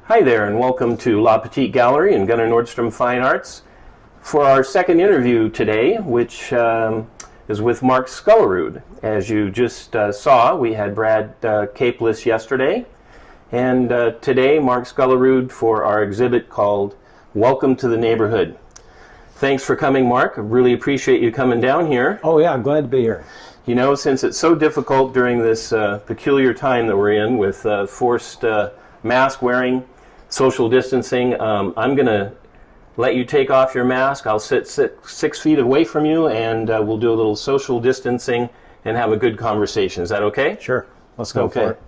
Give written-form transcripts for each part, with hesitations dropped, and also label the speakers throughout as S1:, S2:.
S1: Hi there, and welcome to La Petite Gallery and Gunnar Nordstrom Fine Arts for our second interview today, which is with Mark Skullerud. As you just saw, we had Brad Capeless yesterday, and today Mark Skullerud for our exhibit called Welcome to the Neighborhood. Thanks for coming, Mark. I really appreciate you coming down here.
S2: Oh yeah, I'm glad to be here.
S1: You know, since it's so difficult during this peculiar time that we're in with forced mask wearing, social distancing, I'm going to let you take off your mask. I'll sit 6 feet away from you, and we'll do a little social distancing and have a good conversation. Is that okay?
S2: Sure. Let's go for it.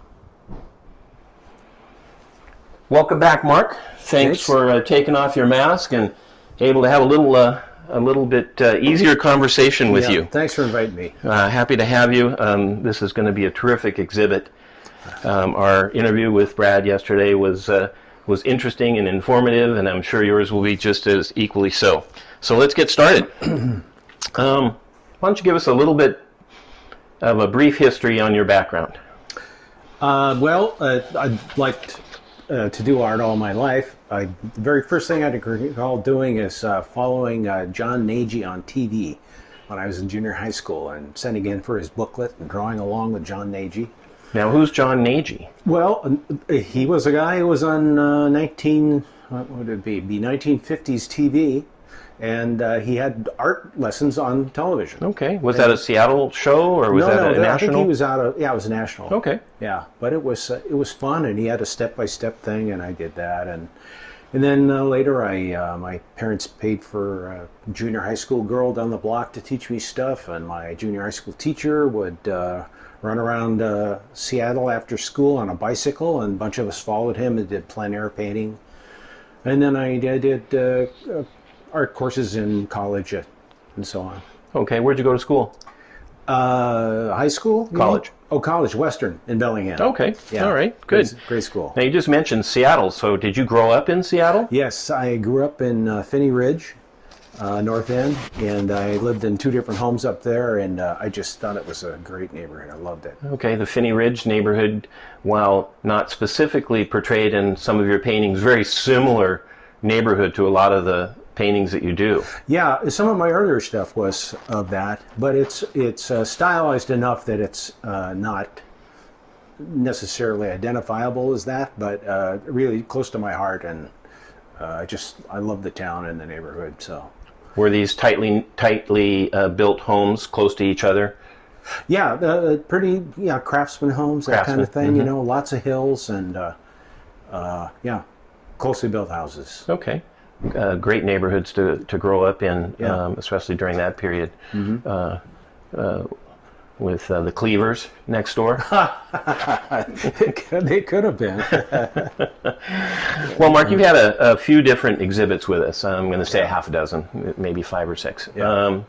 S1: Welcome back, Mark. Thanks for taking off your mask and able to have a little bit easier conversation with you.
S2: Thanks for inviting me.
S1: Happy to have you. This is going to be a terrific exhibit. Our interview with Brad yesterday was interesting and informative, and I'm sure yours will be just as equally so. So let's get started. Why don't you give us a little bit of a brief history on your background?
S2: I'd liked to do art all my life. The very first thing I recall doing is following John Nagy on TV when I was in junior high school and sending in for his booklet and drawing along with John Nagy.
S1: Now, who's John Nagy?
S2: Well, he was a guy who was on 1950s TV, and he had art lessons on television.
S1: Okay. Was that a Seattle show, or was that a national?
S2: I think he was it was national.
S1: Okay.
S2: Yeah, but it was fun, and he had a step-by-step thing, and I did that, and then later my parents paid for a junior high school girl down the block to teach me stuff, and my junior high school teacher would run around Seattle after school on a bicycle, and a bunch of us followed him and did plein air painting. And then I did art courses in college and so on.
S1: Okay, where'd you go to school?
S2: High school?
S1: College.
S2: Oh, college, Western in Bellingham.
S1: Okay, yeah. All right, good.
S2: Great school.
S1: Now you just mentioned Seattle, so did you grow up in Seattle?
S2: Yes, I grew up in Phinney Ridge, North End, and I lived in 2 different homes up there, and I just thought it was a great neighborhood. I loved it.
S1: Okay, the Phinney Ridge neighborhood, while not specifically portrayed in some of your paintings, very similar neighborhood to a lot of the paintings that you do.
S2: Yeah, some of my earlier stuff was of that, but it's stylized enough that it's not necessarily identifiable as that, but really close to my heart, and I love the town and the neighborhood. So,
S1: were these tightly built homes close to each other?
S2: Yeah, pretty craftsman homes, that kind of thing. Mm-hmm. You know, lots of hills and closely built houses.
S1: Okay. Great neighborhoods to grow up in, especially during that period. Mm-hmm. With the Cleavers next door.
S2: They could have been.
S1: Well, Mark, you've had a few different exhibits with us. I'm going to say a half a dozen, maybe 5 or 6. Yeah.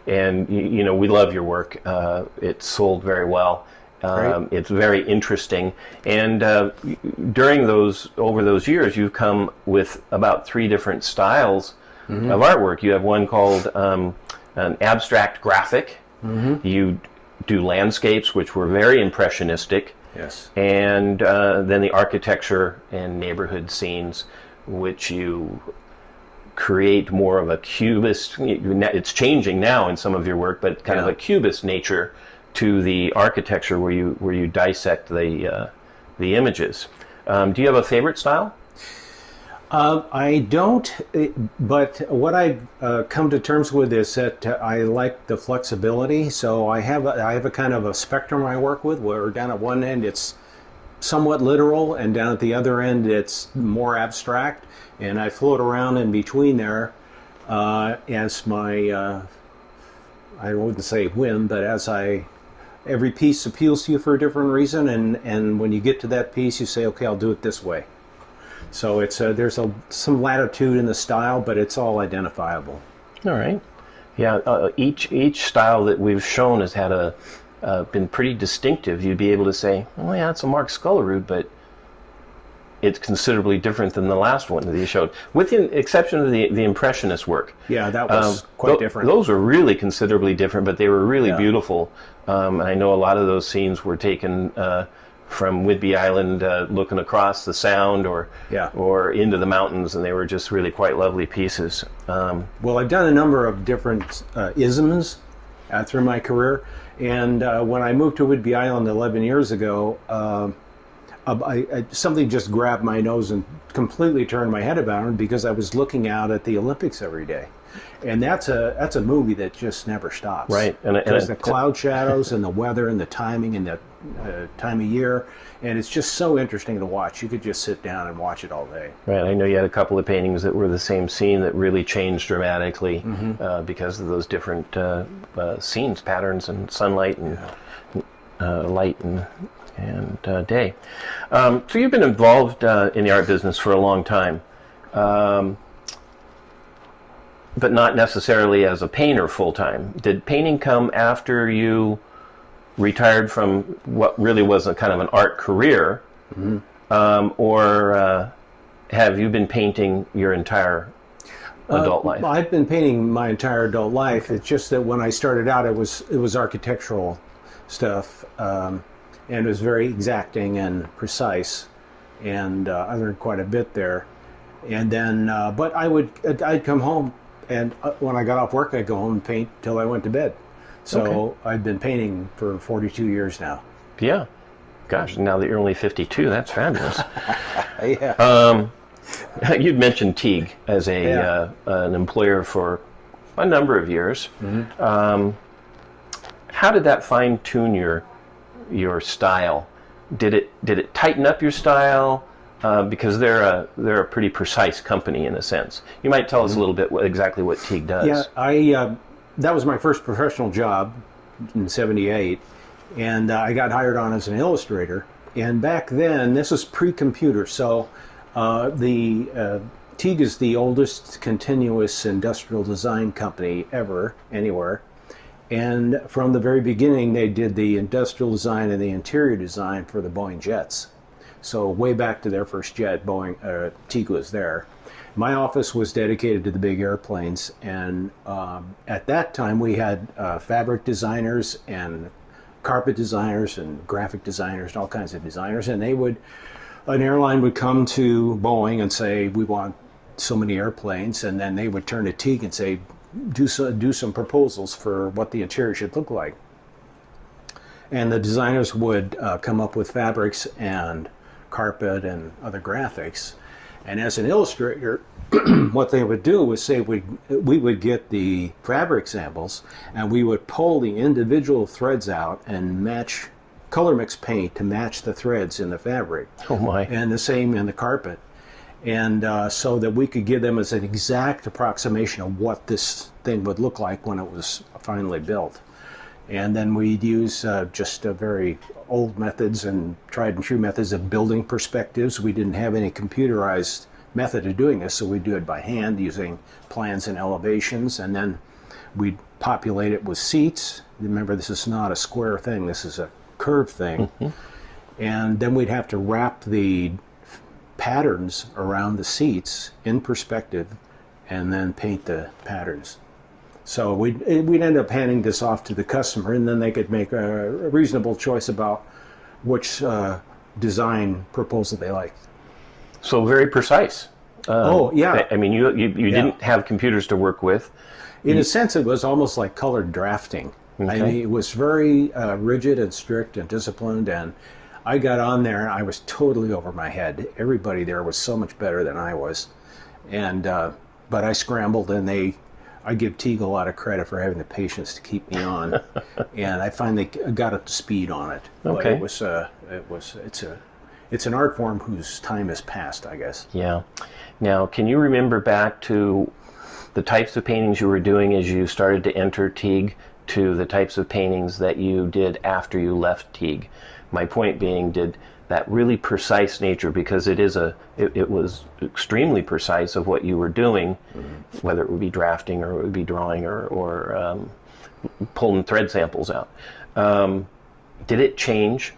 S1: And you know, we love your work. It's sold very well. It's very interesting, and over those years, you've come with about 3 different styles of artwork. You have one called an abstract graphic. Mm-hmm. You do landscapes, which were very impressionistic.
S2: Yes. And
S1: then the architecture and neighborhood scenes, which you create more of a cubist. It's changing now in some of your work, but kind of a cubist nature to the architecture, where you dissect the images. Do you have a favorite style?
S2: I don't, but what I've come to terms with is that I like the flexibility. So I have a kind of a spectrum I work with, where down at one end it's somewhat literal, and down at the other end it's more abstract, and I float around in between there as my I wouldn't say whim, but as every piece appeals to you for a different reason, and when you get to that piece, you say, okay, I'll do it this way. So it's there's some latitude in the style, but it's all identifiable.
S1: All right. Yeah. Each style that we've shown has had been pretty distinctive. You'd be able to say, oh yeah, it's a Mark Skullerud, but it's considerably different than the last one that you showed, with the exception of the Impressionist work.
S2: Yeah, that was quite different.
S1: Those were really considerably different, but they were really beautiful. I know a lot of those scenes were taken from Whidbey Island, looking across the Sound
S2: Yeah.
S1: or into the mountains, and they were just really quite lovely pieces.
S2: Well, I've done a number of different isms through my career, and when I moved to Whidbey Island 11 years ago, something just grabbed my nose and completely turned my head around because I was looking out at the Olympics every day, and that's a movie that just never stops.
S1: Right,
S2: Because the cloud shadows and the weather and the timing and the time of year, and it's just so interesting to watch. You could just sit down and watch it all day.
S1: Right, I know you had a couple of paintings that were the same scene that really changed dramatically because of those different scenes, patterns, and sunlight and light and day. So you've been involved in the art business for a long time, but not necessarily as a painter full time. Did painting come after you retired from what really was a kind of an art career, or have you been painting your entire adult life?
S2: I've been painting my entire adult life. It's just that when I started out, it was architectural stuff, and it was very exacting and precise, and I learned quite a bit there. And then, but I'd come home, and when I got off work, I'd go home and paint till I went to bed. So I've been painting for 42 years now.
S1: Yeah. Gosh, now that you're only 52, that's fabulous.
S2: Yeah.
S1: You'd mentioned Teague as an employer for a number of years. How did that fine-tune your style? Did it tighten up your style? Because they're a pretty precise company in a sense. You might tell us a little bit exactly what Teague does.
S2: Yeah, that was my first professional job in '78, and I got hired on as an illustrator. And back then, this was pre-computer, so Teague is the oldest continuous industrial design company ever, anywhere. And from the very beginning, they did the industrial design and the interior design for the Boeing jets. So way back to their first jet, Teague was there. My office was dedicated to the big airplanes, and at that time we had fabric designers and carpet designers and graphic designers and all kinds of designers, and an airline would come to Boeing and say, we want so many airplanes, and then they would turn to Teague and say, do some proposals for what the interior should look like. And the designers would come up with fabrics and carpet and other graphics. And as an illustrator, what they would do was say we would get the fabric samples and we would pull the individual threads out and color mix paint to match the threads in the fabric.
S1: Oh my.
S2: And the same in the carpet. And so that we could give them as an exact approximation of what this thing would look like when it was finally built. And then we'd use just very old methods and tried and true methods of building perspectives. We didn't have any computerized method of doing this, so we'd do it by hand using plans and elevations, and then we'd populate it with seats. Remember, this is not a square thing, this is a curved thing. And then we'd have to wrap the patterns around the seats in perspective and then paint the patterns. So we'd end up handing this off to the customer, and then they could make a reasonable choice about which design proposal they liked.
S1: So very precise.
S2: Yeah.
S1: I mean, you didn't have computers to work with.
S2: In a sense, it was almost like colored drafting. I mean, it was very rigid and strict and disciplined, and I got on there and I was totally over my head. Everybody there was so much better than I was, and but I scrambled, and I give Teague a lot of credit for having the patience to keep me on, and I finally got up to speed on it.
S1: Okay.
S2: But it's an art form whose time has passed, I guess.
S1: Yeah. Now, can you remember back to the types of paintings you were doing as you started to enter Teague to the types of paintings that you did after you left Teague? My point being, did that really precise nature, because it was extremely precise of what you were doing, whether it would be drafting or it would be drawing or pulling thread samples out. Did it change?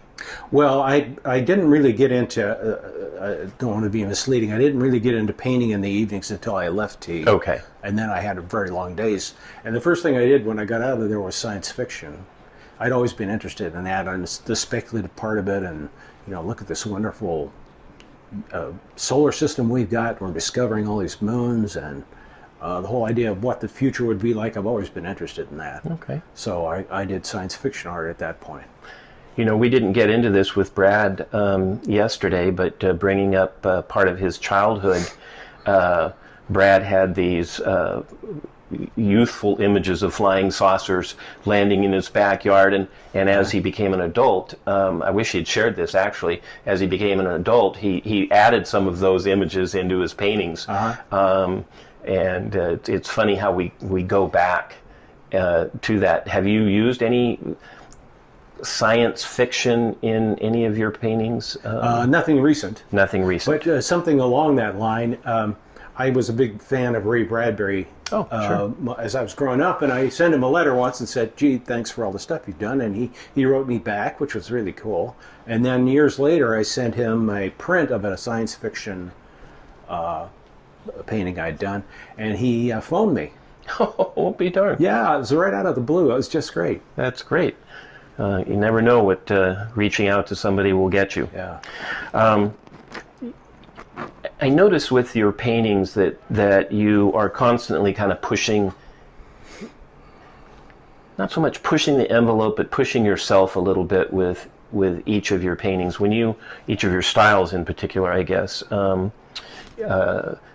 S2: Well, I didn't really get into, I don't want to be misleading, I didn't really get into painting in the evenings until I left Teague.
S1: Okay.
S2: And then I had very long days. And the first thing I did when I got out of there was science fiction. I'd always been interested in that, and the speculative part of it, and look at this wonderful solar system we've got. We're discovering all these moons, and the whole idea of what the future would be like. I've always been interested in that.
S1: Okay.
S2: So I did science fiction art at that point.
S1: We didn't get into this with Brad yesterday, but bringing up part of his childhood, Brad had these youthful images of flying saucers landing in his backyard, and as he became an adult, I wish he'd shared this actually, as he became an adult, he added some of those images into his paintings. And it's funny how we go back to that. Have you used any science fiction in any of your paintings?
S2: Nothing recent.
S1: Nothing recent.
S2: But something along that line. I was a big fan of Ray Bradbury as I was growing up, and I sent him a letter once and said, gee, thanks for all the stuff you've done, and he wrote me back, which was really cool. And then years later, I sent him a print of a science fiction painting I'd done, and he phoned me.
S1: Oh, won't be darned.
S2: Yeah, it was right out of the blue. It was just great.
S1: That's great. You never know what reaching out to somebody will get you.
S2: Yeah.
S1: I notice with your paintings that you are constantly kind of pushing, not so much pushing the envelope, but pushing yourself a little bit with each of your paintings. Each of your styles in particular, I guess.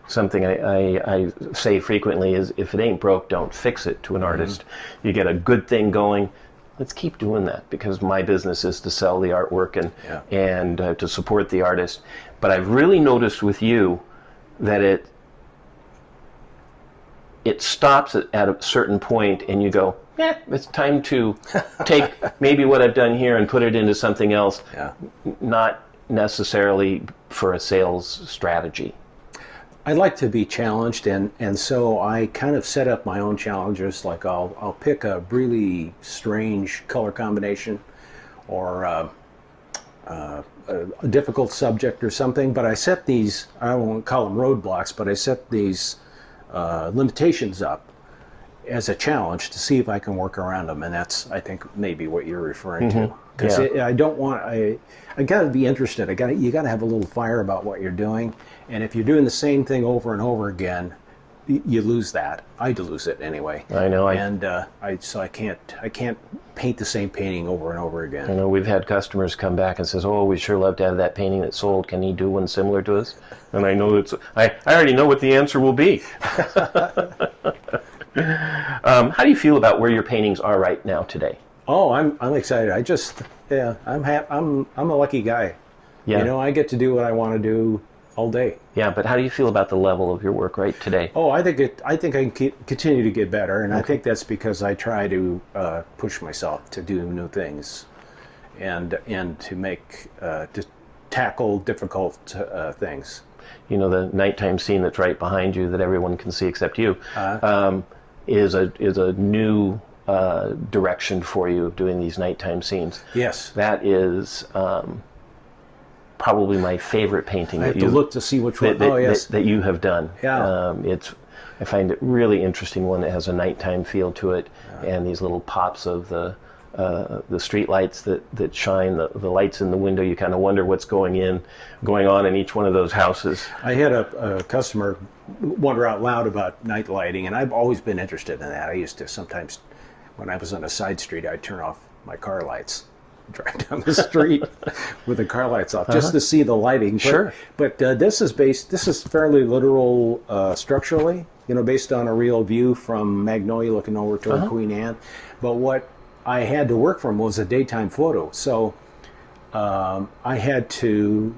S1: Something I say frequently is, if it ain't broke, don't fix it to an artist. You get a good thing going, let's keep doing that, because my business is to sell the artwork and to support the artist. But I've really noticed with you that it stops at a certain point, and you go, it's time to take maybe what I've done here and put it into something else, not necessarily for a sales strategy.
S2: I like to be challenged, and so I kind of set up my own challenges. Like I'll pick a really strange color combination, or a difficult subject or something. But I set these, I won't call them roadblocks, but I set these limitations up as a challenge to see if I can work around them. And that's, I think, maybe what you're referring to. Because I don't want, I got to be interested. You got to have a little fire about what you're doing. And if you're doing the same thing over and over again, you lose that. I lose it anyway.
S1: I know.
S2: So I can't paint the same painting over and over again.
S1: I know we've had customers come back and says, "Oh, we sure love to have that painting that sold. Can he do one similar to us?" And I know I already know what the answer will be. How do you feel about where your paintings are right now today?
S2: Oh, I'm excited. I'm a lucky guy.
S1: Yeah.
S2: I get to do what I want to do all day.
S1: Yeah, but how do you feel about the level of your work right today?
S2: Oh, I think I can continue to get better, and I think that's because I try to push myself to do new things, and to make to tackle difficult things.
S1: The nighttime scene that's right behind you that everyone can see except you is a new direction for you of doing these nighttime scenes.
S2: Yes,
S1: that is probably my favorite painting.
S2: I have to look to see which one.
S1: That you have done.
S2: Yeah,
S1: I find it really interesting. One that has a nighttime feel to it, and these little pops of the street lights that shine, the lights in the window. You kind of wonder what's going on in each one of those houses.
S2: I had a customer wonder out loud about night lighting, and I've always been interested in that. I used to sometimes, when I was on a side street, I'd turn off my car lights, drive down the street with the car lights off, just to see the lighting.
S1: Sure.
S2: But this is fairly literal structurally, based on a real view from Magnolia looking over toward Queen Anne. But what I had to work from was a daytime photo. So I had to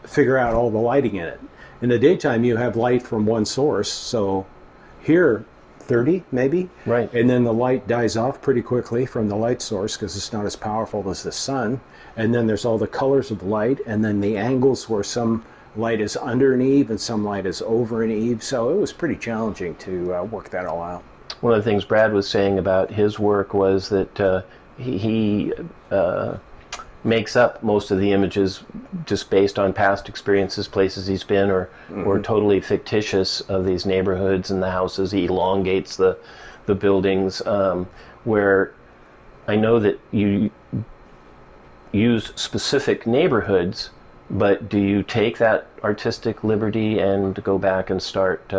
S2: figure out all the lighting in it. In the daytime, you have light from one source. So here, 30 maybe,
S1: right,
S2: and then the light dies off pretty quickly from the light source because it's not as powerful as the sun. And then there's all the colors of light, and then the angles where some light is under an eave and some light is over an eave. So it was pretty challenging to work that all out.
S1: One of the things Brad was saying about his work was that he makes up most of the images just based on past experiences, places he's been, or totally fictitious of these neighborhoods and the houses. He elongates the buildings, where I know that you use specific neighborhoods, but do you take that artistic liberty and go back and start,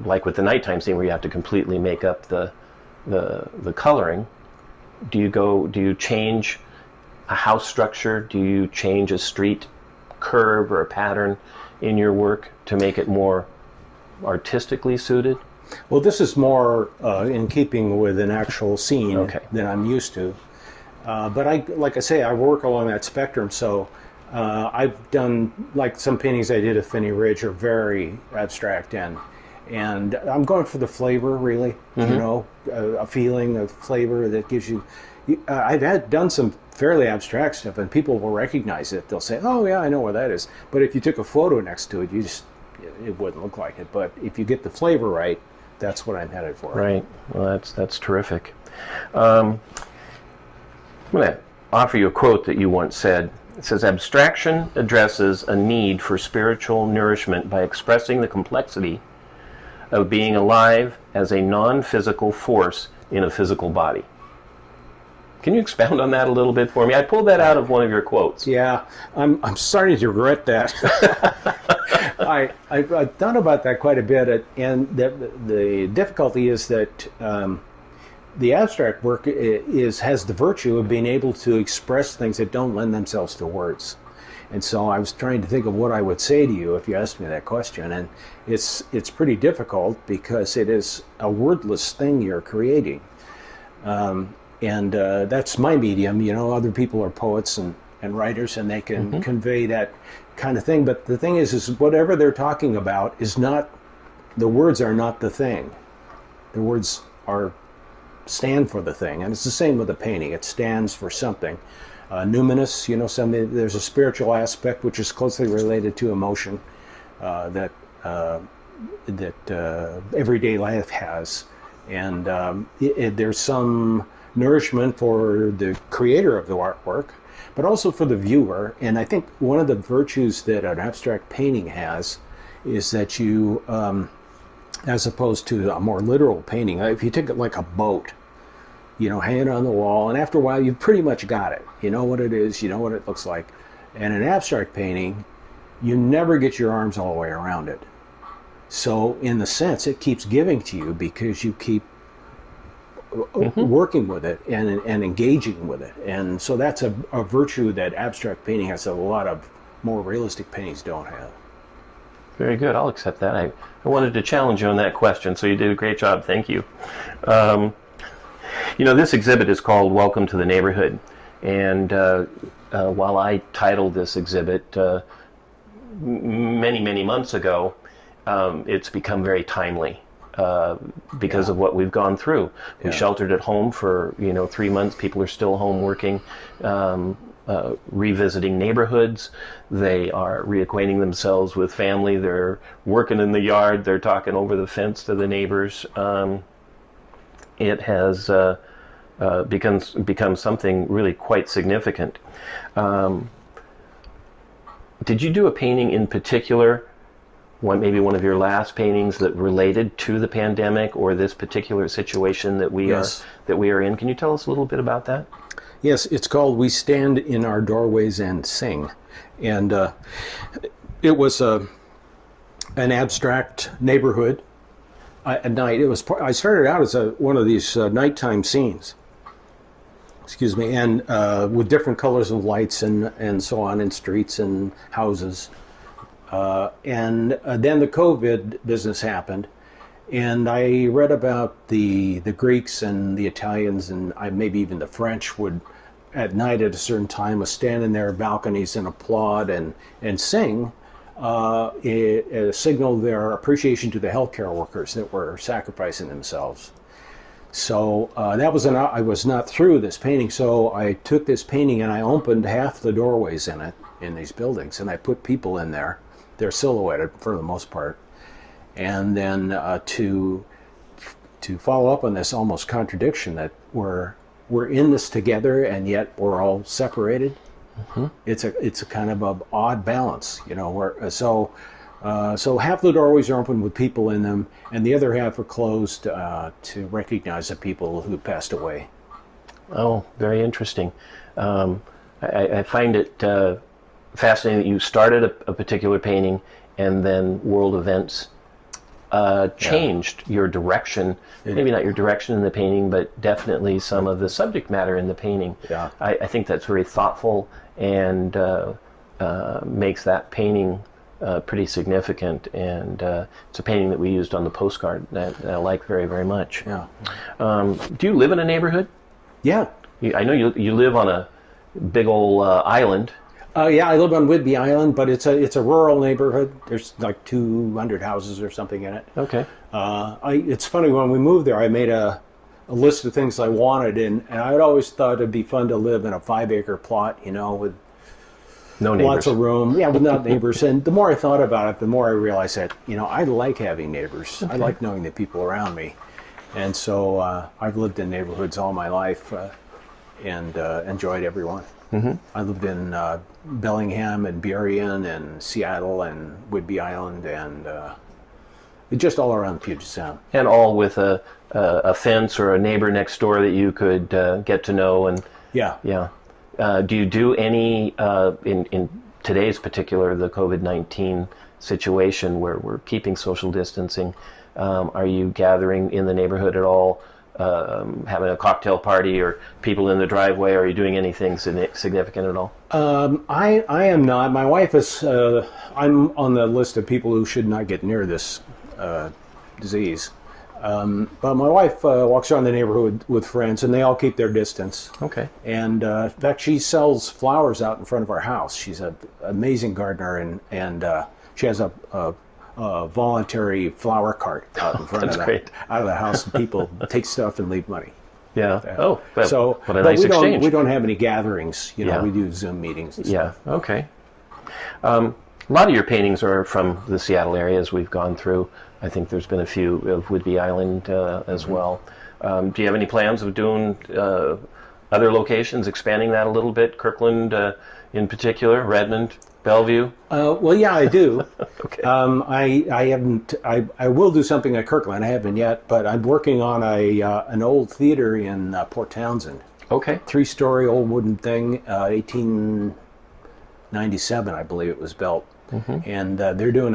S1: like with the nighttime scene where you have to completely make up the coloring? Do you change a house structure? Do you change a street curve or a pattern in your work to make it more artistically suited?
S2: Well, this is more in keeping with an actual scene than I'm used to. But like I say, I work along that spectrum. So I've done, like some paintings I did at Finney Ridge are very abstract, and I'm going for the flavor, really. You know, a feeling, a flavor that gives you. I've done some fairly abstract stuff, and people will recognize it. They'll say, "Oh yeah, I know where that is." But if you took a photo next to it, it wouldn't look like it. But if you get the flavor right, that's what I'm headed for.
S1: Right. Well, that's terrific. I'm going to offer you a quote that you once said. It says, "Abstraction addresses a need for spiritual nourishment by expressing the complexity of being alive as a non-physical force in a physical body." Can you expound on that a little bit for me? I pulled that out of one of your quotes.
S2: Yeah, I'm starting to regret that. I've thought about that quite a bit, and the difficulty is that the abstract work has the virtue of being able to express things that don't lend themselves to words. And so I was trying to think of what I would say to you if you asked me that question, and it's pretty difficult because it is a wordless thing you're creating. And that's my medium. You know, other people are poets and writers, and they can convey that kind of thing. But the thing is whatever they're talking about is not, the words are not the thing. The words stand for the thing. And it's the same with the painting. It stands for something. Numinous, you know, there's a spiritual aspect which is closely related to emotion that everyday life has. And there's some nourishment for the creator of the artwork, but also for the viewer. And I think one of the virtues that an abstract painting has is that you, as opposed to a more literal painting, if you take it like a boat, you know, hang it on the wall, and after a while you've pretty much got it. You know what it is, you know what it looks like. And an abstract painting, you never get your arms all the way around it. So in the sense, it keeps giving to you because you keep working with it and engaging with it. And so that's a virtue that abstract painting has a lot of more realistic paintings don't have.
S1: Very good. I'll accept that. I wanted to challenge you on that question, so you did a great job. Thank you. You know, this exhibit is called Welcome to the Neighborhood. And while I titled this exhibit many, many months ago, it's become very timely. Because of what we've gone through. We sheltered at home for 3 months. People are still home working, revisiting neighborhoods. They are reacquainting themselves with family. They're working in the yard. They're talking over the fence to the neighbors. It has become something really quite significant. Did you do a painting in particular? Maybe one of your last paintings that related to the pandemic or this particular situation that we are in. Can you tell us a little bit about that?
S2: Yes, it's called "We Stand in Our Doorways and Sing," and it was an abstract neighborhood at night. I started out as one of these nighttime scenes. Excuse me, and with different colors of lights and so on in streets and houses. And then the COVID business happened, and I read about the Greeks and the Italians and maybe even the French would, at night at a certain time, was stand in their balconies and applaud and sing, a signal of their appreciation to the healthcare workers that were sacrificing themselves. So I was not through this painting, so I took this painting and I opened half the doorways in these buildings, and I put people in there. They're silhouetted for the most part. And then to follow up on this almost contradiction that we're in this together and yet we're all separated. It's a kind of an odd balance, you know. So half the doorways are open with people in them, and the other half are closed to recognize the people who passed away.
S1: Oh, very interesting. I find it fascinating that you started a particular painting and then world events changed your direction. Maybe not your direction in the painting, but definitely some of the subject matter in the painting.
S2: Yeah.
S1: I think that's very thoughtful and makes that painting pretty significant. And it's a painting that we used on the postcard that I like very, very much.
S2: Yeah.
S1: Do you live in a neighborhood?
S2: Yeah.
S1: I know you live on a big old island.
S2: Yeah, I live on Whidbey Island, but it's a rural neighborhood. There's like 200 houses or something in it.
S1: Okay.
S2: It's funny, when we moved there, I made a list of things I wanted, and I had always thought it'd be fun to live in a 5-acre plot, with
S1: No neighbors.
S2: lots of room. Yeah, without neighbors. And the more I thought about it, the more I realized that, I like having neighbors.
S1: Okay.
S2: I like knowing the people around me. And so I've lived in neighborhoods all my life and enjoyed everyone. Mm-hmm. I lived in Bellingham and Burien and Seattle and Whidbey Island and just all around Puget Sound.
S1: And all with a fence or a neighbor next door that you could get to know. And
S2: Yeah.
S1: yeah. Do you do any, in today's particular, the COVID-19 situation where we're keeping social distancing, are you gathering in the neighborhood at all, having a cocktail party or people in the driveway? Are you doing anything significant at all?
S2: I am not. My wife is, I'm on the list of people who should not get near this disease. But my wife walks around the neighborhood with friends, and they all keep their distance.
S1: Okay.
S2: And in fact, she sells flowers out in front of our house. She's an amazing gardener, and she has a voluntary flower cart out in front
S1: That's great.
S2: out of the house. And people take stuff and leave money.
S1: Yeah.
S2: So,
S1: what a nice
S2: we
S1: exchange.
S2: we don't have any gatherings.
S1: Yeah.
S2: We do Zoom meetings and
S1: Yeah.
S2: stuff.
S1: Okay. A lot of your paintings are from the Seattle area, as we've gone through. I think there's been a few of Whidbey Island as well. Do you have any plans of doing other locations, expanding that a little bit? Kirkland in particular, Redmond, Bellevue?
S2: Well, yeah, I do.
S1: Okay.
S2: I haven't. I will do something at Kirkland. I haven't yet, but I'm working on an old theater in Port Townsend.
S1: Okay.
S2: 3-story old wooden thing, 1897, I believe it was built. Mm-hmm. And they're doing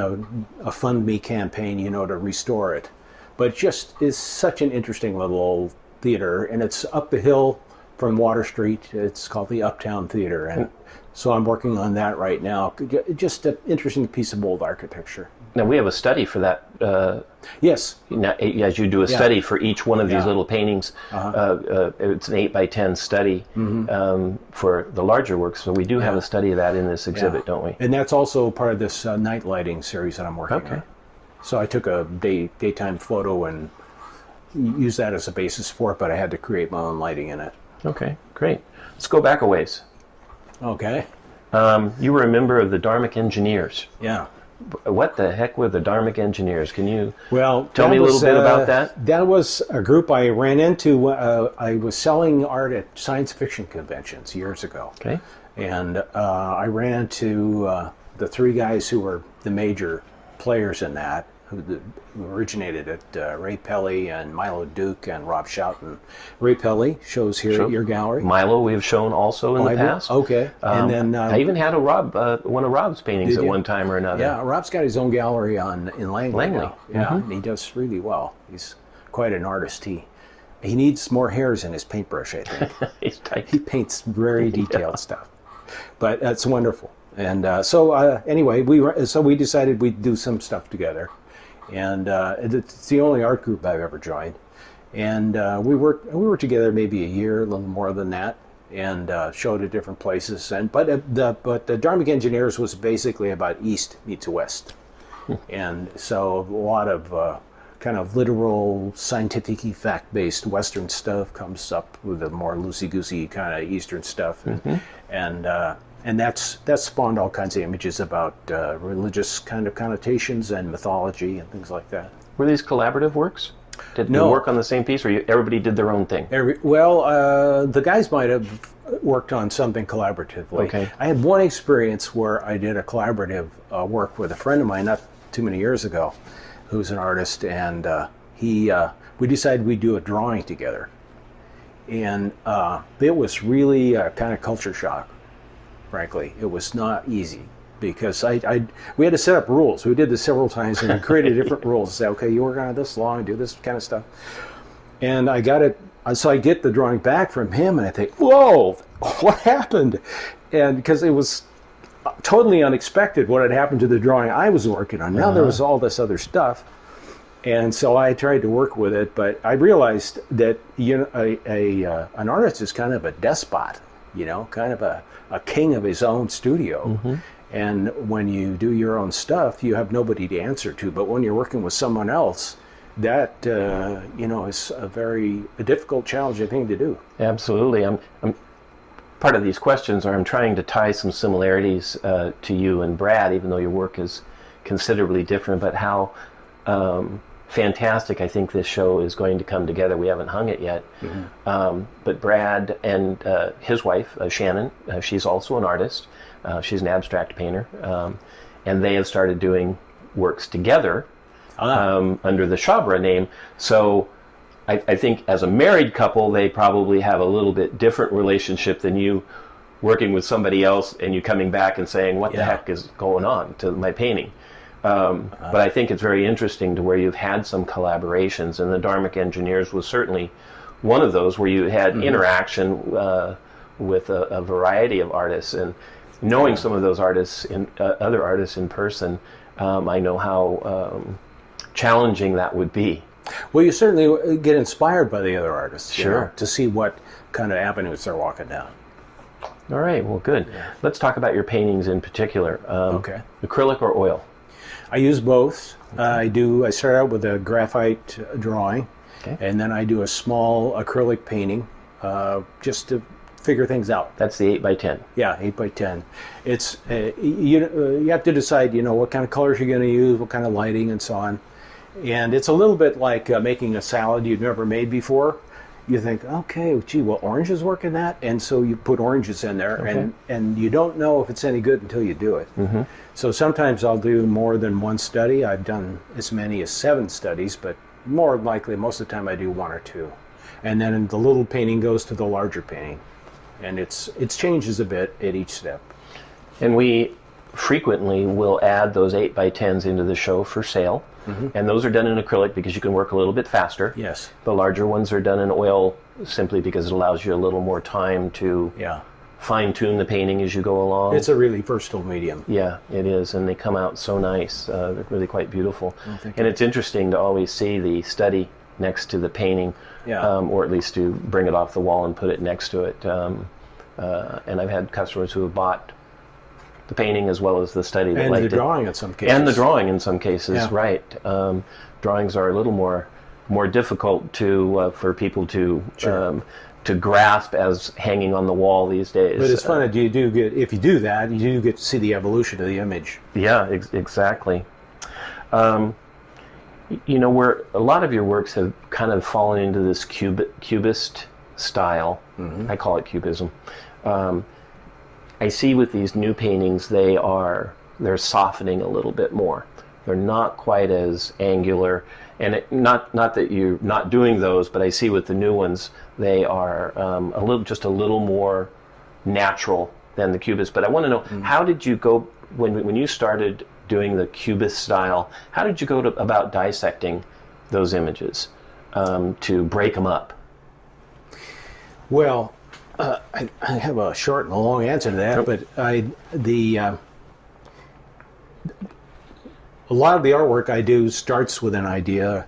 S2: a Fund Me campaign, to restore it. But it just is such an interesting little old theater, and it's up the hill from Water Street. It's called the Uptown Theater, and so I'm working on that right now. Just an interesting piece of old architecture.
S1: Now, we have a study for that.
S2: Yes.
S1: Now, as you do a study for each one of these little paintings, it's an 8x10 study for the larger works. So we do have a study of that in this exhibit, don't we?
S2: And that's also part of this night lighting series that I'm working on. So I took a daytime photo and used that as a basis for it, but I had to create my own lighting in it.
S1: Okay, great. Let's go back a ways.
S2: Okay.
S1: You were a member of the Dharmic Engineers.
S2: Yeah.
S1: What the heck were the Dharmic Engineers? Can you
S2: tell
S1: me a little bit about that?
S2: That was a group I ran into. I was selling art at science fiction conventions years ago.
S1: Okay.
S2: And I ran into the 3 guys who were the major players in that, who originated it, Ray Pelly and Milo Duke and Rob Schouten. Ray Pelly shows here at your gallery.
S1: Milo we've shown also in the past.
S2: Okay. And then
S1: I even had one of Rob's paintings at one time or another.
S2: Yeah, Rob's got his own gallery in Langley. Now. Yeah,
S1: Mm-hmm.
S2: and he does really well. He's quite an artist. He needs more hairs in his paintbrush, I think.
S1: He's tight.
S2: He paints very detailed stuff, but that's wonderful. And so anyway, we decided we'd do some stuff together. And it's the only art group I've ever joined, and we worked together maybe a year, a little more than that, and showed at different places. But the Dharmic Engineers was basically about East meets West, and so a lot of kind of literal, scientific, fact-based Western stuff comes up with the more loosey-goosey kind of Eastern stuff, and that's spawned all kinds of images about religious kind of connotations and mythology and things like that.
S1: Were these collaborative works? Did you work on the same piece, or everybody did their own thing?
S2: The guys might have worked on something collaboratively.
S1: Okay.
S2: I had one experience where I did a collaborative work with a friend of mine not too many years ago, who's an artist, and we decided we'd do a drawing together. And it was really a kind of culture shock. frankly. It was not easy because we had to set up rules. We did this several times and we created different rules. Say, okay, you work on it this long, do this kind of stuff. And I got it. So I get the drawing back from him and I think, whoa, what happened? And because it was totally unexpected what had happened to the drawing I was working on. Now there was all this other stuff. And so I tried to work with it, but I realized that an artist is kind of a despot, kind of a king of his own studio. Mm-hmm. And when you do your own stuff, you have nobody to answer to. But when you're working with someone else, that is a difficult, challenging thing to do.
S1: Absolutely. I'm part of these questions I'm trying to tie some similarities to you and Brad, even though your work is considerably different. But how fantastic I think this show is going to come together. We haven't hung it yet. Mm-hmm. But Brad and his wife, Shannon, she's also an artist. She's an abstract painter. And they have started doing works together under the Shabra name. So I think as a married couple, they probably have a little bit different relationship than you working with somebody else and you coming back and saying, what the heck is going on to my painting? But I think it's very interesting to where you've had some collaborations, and the Dharmic Engineers was certainly one of those where you had interaction with a variety of artists. And knowing some of those artists, other artists in person, I know how challenging that would be.
S2: Well, you certainly get inspired by the other artists,
S1: sure,
S2: to see what kind of avenues they're walking down.
S1: All right, well, good. Yeah. Let's talk about your paintings in particular.
S2: Okay.
S1: Acrylic or oil?
S2: I use both. Okay. I start out with a graphite drawing, and then I do a small acrylic painting just to figure things out.
S1: That's the 8x10.
S2: Yeah, 8x10. It's you have to decide, what kind of colors you're going to use, what kind of lighting, and so on. And it's a little bit like making a salad you've never made before. You think, okay, gee, well, oranges work in that, and so you put oranges in there, and you don't know if it's any good until you do it. Mm-hmm. So sometimes I'll do more than one study. I've done as many as 7 studies, but more likely, most of the time I do 1 or 2. And then the little painting goes to the larger painting. And it changes a bit at each step.
S1: And we frequently will add those 8x10s into the show for sale. Mm-hmm. And those are done in acrylic because you can work a little bit faster.
S2: Yes.
S1: The larger ones are done in oil simply because it allows you a little more time to fine-tune the painting as you go along.
S2: It's a really versatile medium.
S1: Yeah, it is. And they come out so nice. They're really quite beautiful. And it's interesting to always see the study next to the painting, or at least to bring it off the wall and put it next to it. And I've had customers who have bought the painting as well as the study.
S2: And the drawing in some cases.
S1: And the drawing in some cases, right. Drawings are a little more difficult for people to grasp as hanging on the wall these days.
S2: But it's fun that if you do that, you do get to see the evolution of the image.
S1: Yeah, exactly. Where a lot of your works have kind of fallen into this cubist style. Mm-hmm. I call it cubism. I see with these new paintings, they're softening a little bit more. They're not quite as angular, and not that you're not doing those, but I see with the new ones, they are a little more natural than the cubist. But I want to know, how did you go when you started doing the cubist style? How did you go about dissecting those images to break them up?
S2: Well, I have a short and a long answer to that, but a lot of the artwork I do starts with an idea.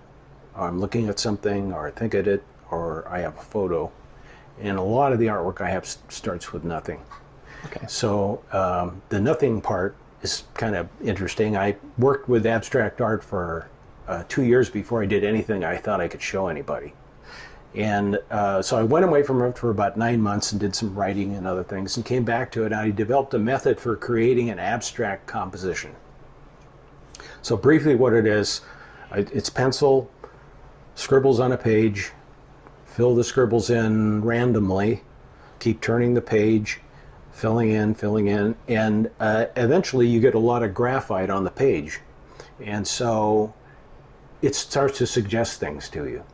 S2: I'm looking at something, or I think of it, or I have a photo, and a lot of the artwork I have starts with nothing. Okay. So the nothing part is kind of interesting. I worked with abstract art for 2 years before I did anything I thought I could show anybody. And so I went away from it for about 9 months and did some writing and other things and came back to it. And I developed a method for creating an abstract composition. So briefly what it is, it's pencil, scribbles on a page, fill the scribbles in randomly, keep turning the page, filling in, and eventually you get a lot of graphite on the page. And so it starts to suggest things to you.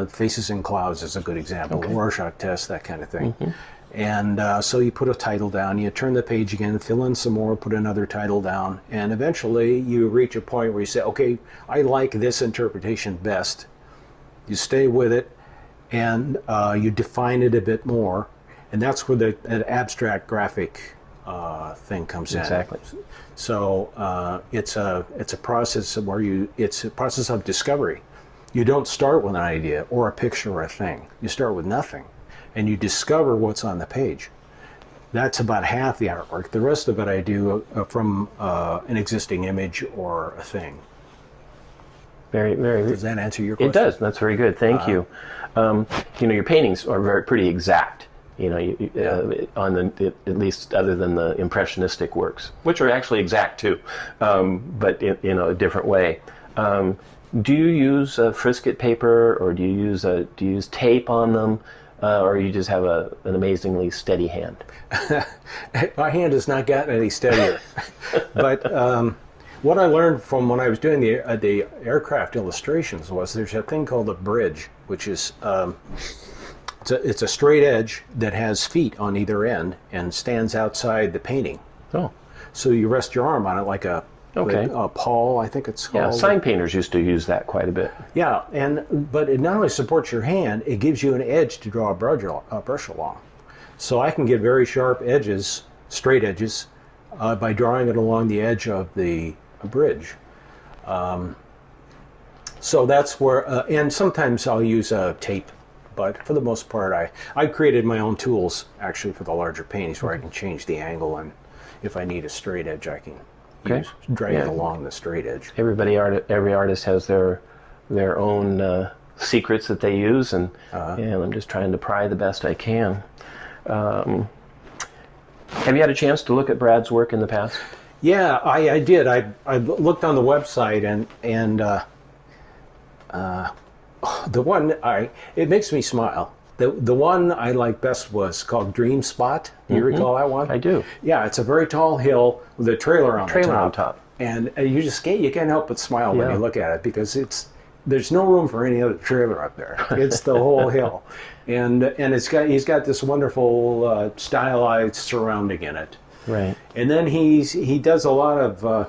S2: Faces in Clouds is a good example. Okay. Rorschach test, that kind of thing. Mm-hmm. And so you put a title down, you turn the page again, fill in some more, put another title down, and eventually you reach a point where you say, okay, I like this interpretation best. You stay with it, and you define it a bit more, and that's where an abstract graphic thing comes in.
S1: Exactly.
S2: So it's a process where it's a process of discovery. You don't start with an idea or a picture or a thing. You start with nothing, and you discover what's on the page. That's about half the artwork. The rest of it I do from an existing image or a thing.
S1: Very, very.
S2: Does that answer your question?
S1: It does. That's very good. Thank you. Your paintings are pretty exact. On at least other than the impressionistic works, which are actually exact too, but in a different way. Do you use frisket paper, or do you use tape on them, or you just have an amazingly steady hand?
S2: My hand has not gotten any steadier, but what I learned from when I was doing the aircraft illustrations was there's a thing called a bridge, which is it's a straight edge that has feet on either end and stands outside the painting.
S1: Oh,
S2: so you rest your arm on it like a pawl, I think it's called.
S1: Yeah, sign painters used to use that quite a bit.
S2: Yeah, but it not only supports your hand, it gives you an edge to draw a brush along. So I can get very sharp edges, straight edges, by drawing it along the edge of the bridge. So that's where, and sometimes I'll use tape, but for the most part, I created my own tools actually for the larger paintings where I can change the angle, and if I need a straight edge, I can drag it along the straight edge.
S1: Every artist has their own secrets that they use, and I'm just trying to pry the best I can. Have you had a chance to look at Brad's work in the past?
S2: Yeah, I did. I looked on the website, and the one it makes me smile. The one I like best was called Dream Spot. Do you recall that one?
S1: I do.
S2: Yeah, it's a very tall hill with a trailer on
S1: on top.
S2: And you can't help but smile when you look at it, because there's no room for any other trailer up there. It's the whole hill, and he's got this wonderful stylized surrounding in it.
S1: Right.
S2: And then he does a lot of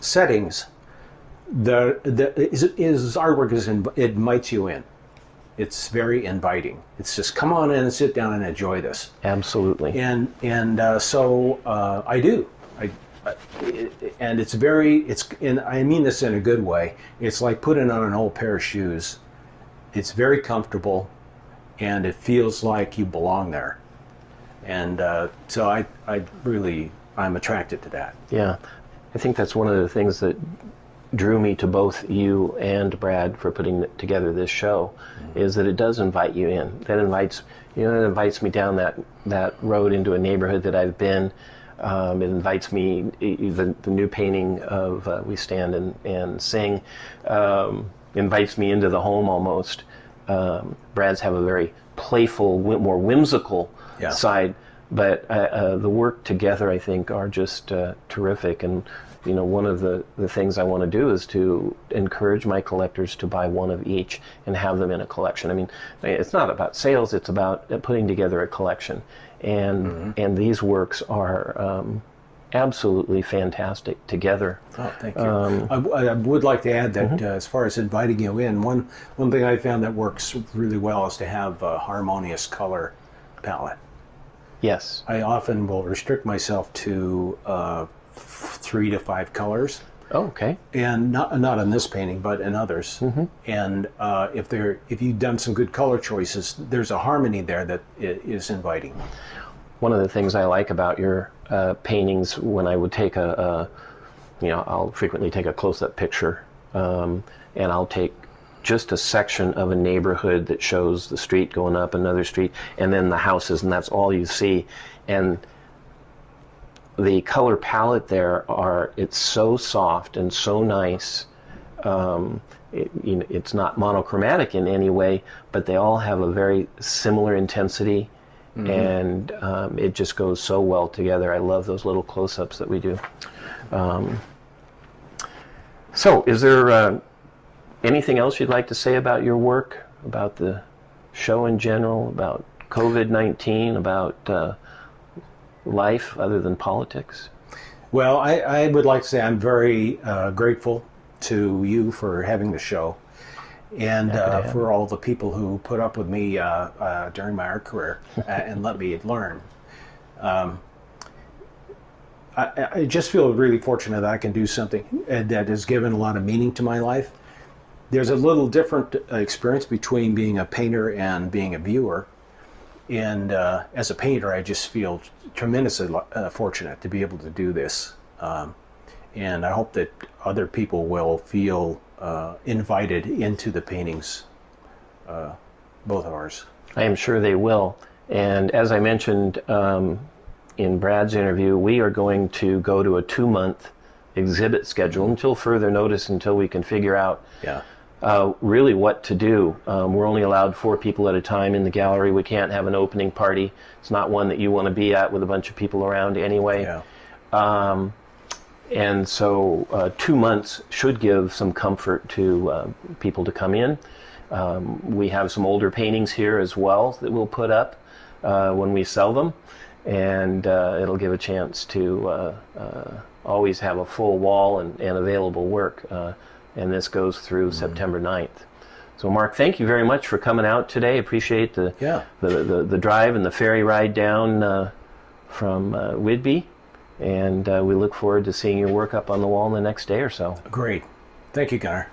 S2: settings. His artwork it invites you in. It's very inviting. It's just come on in and sit down and enjoy this.
S1: Absolutely.
S2: And so I do. And and I mean this in a good way. It's like putting on an old pair of shoes. It's very comfortable, and it feels like you belong there. And so I'm attracted to that.
S1: Yeah, I think that's one of the things that drew me to both you and Brad for putting together this show, is that it does invite you in. That invites me down that road into a neighborhood that I've been. It invites me, the new painting of We Stand and Sing, invites me into the home almost. Brad's have a very playful, more whimsical side, but the work together, I think, are just terrific. And one of the things I want to do is to encourage my collectors to buy one of each and have them in a collection. I mean, it's not about sales, it's about putting together a collection. And these works are absolutely fantastic together.
S2: Oh, thank you. I would like to add that as far as inviting you in, one thing I found that works really well is to have a harmonious color palette.
S1: Yes.
S2: I often will restrict myself to 3 to 5 colors.
S1: Oh, okay.
S2: And not in this painting, but in others. And if you've done some good color choices, there's a harmony there that is inviting.
S1: One of the things I like about your paintings, when I would take I'll frequently take a close-up picture, and I'll take just a section of a neighborhood that shows the street going up another street, and then the houses, and that's all you see. And the color palette it's so soft and so nice. It's not monochromatic in any way, but they all have a very similar intensity, and it just goes so well together. I love those little close-ups that we do. So is there anything else you'd like to say about your work, about the show in general, about COVID-19, about life other than politics?
S2: Well, I would like to say I'm very grateful to you for having the show, and for all the people who put up with me during my art career and let me learn. I just feel really fortunate that I can do something that has given a lot of meaning to my life. There's a little different experience between being a painter and being a viewer. And as a painter, I just feel tremendously fortunate to be able to do this. And I hope that other people will feel invited into the paintings, both of ours.
S1: I am sure they will. And as I mentioned in Brad's interview, we are going to go to a 2-month exhibit schedule until further notice, until we can figure out really what to do. We're only allowed 4 people at a time in the gallery. We can't have an opening party. It's not one that you want to be at with a bunch of people around anyway. And so 2 months should give some comfort to people to come in. We have some older paintings here as well that we'll put up when we sell them, and it'll give a chance to always have a full wall and available work. And this goes through September 9th. So Mark, thank you very much for coming out today. Appreciate the drive and the ferry ride down from Whidbey. And we look forward to seeing your work up on the wall in the next day or so.
S2: Great. Thank you, Gunnar.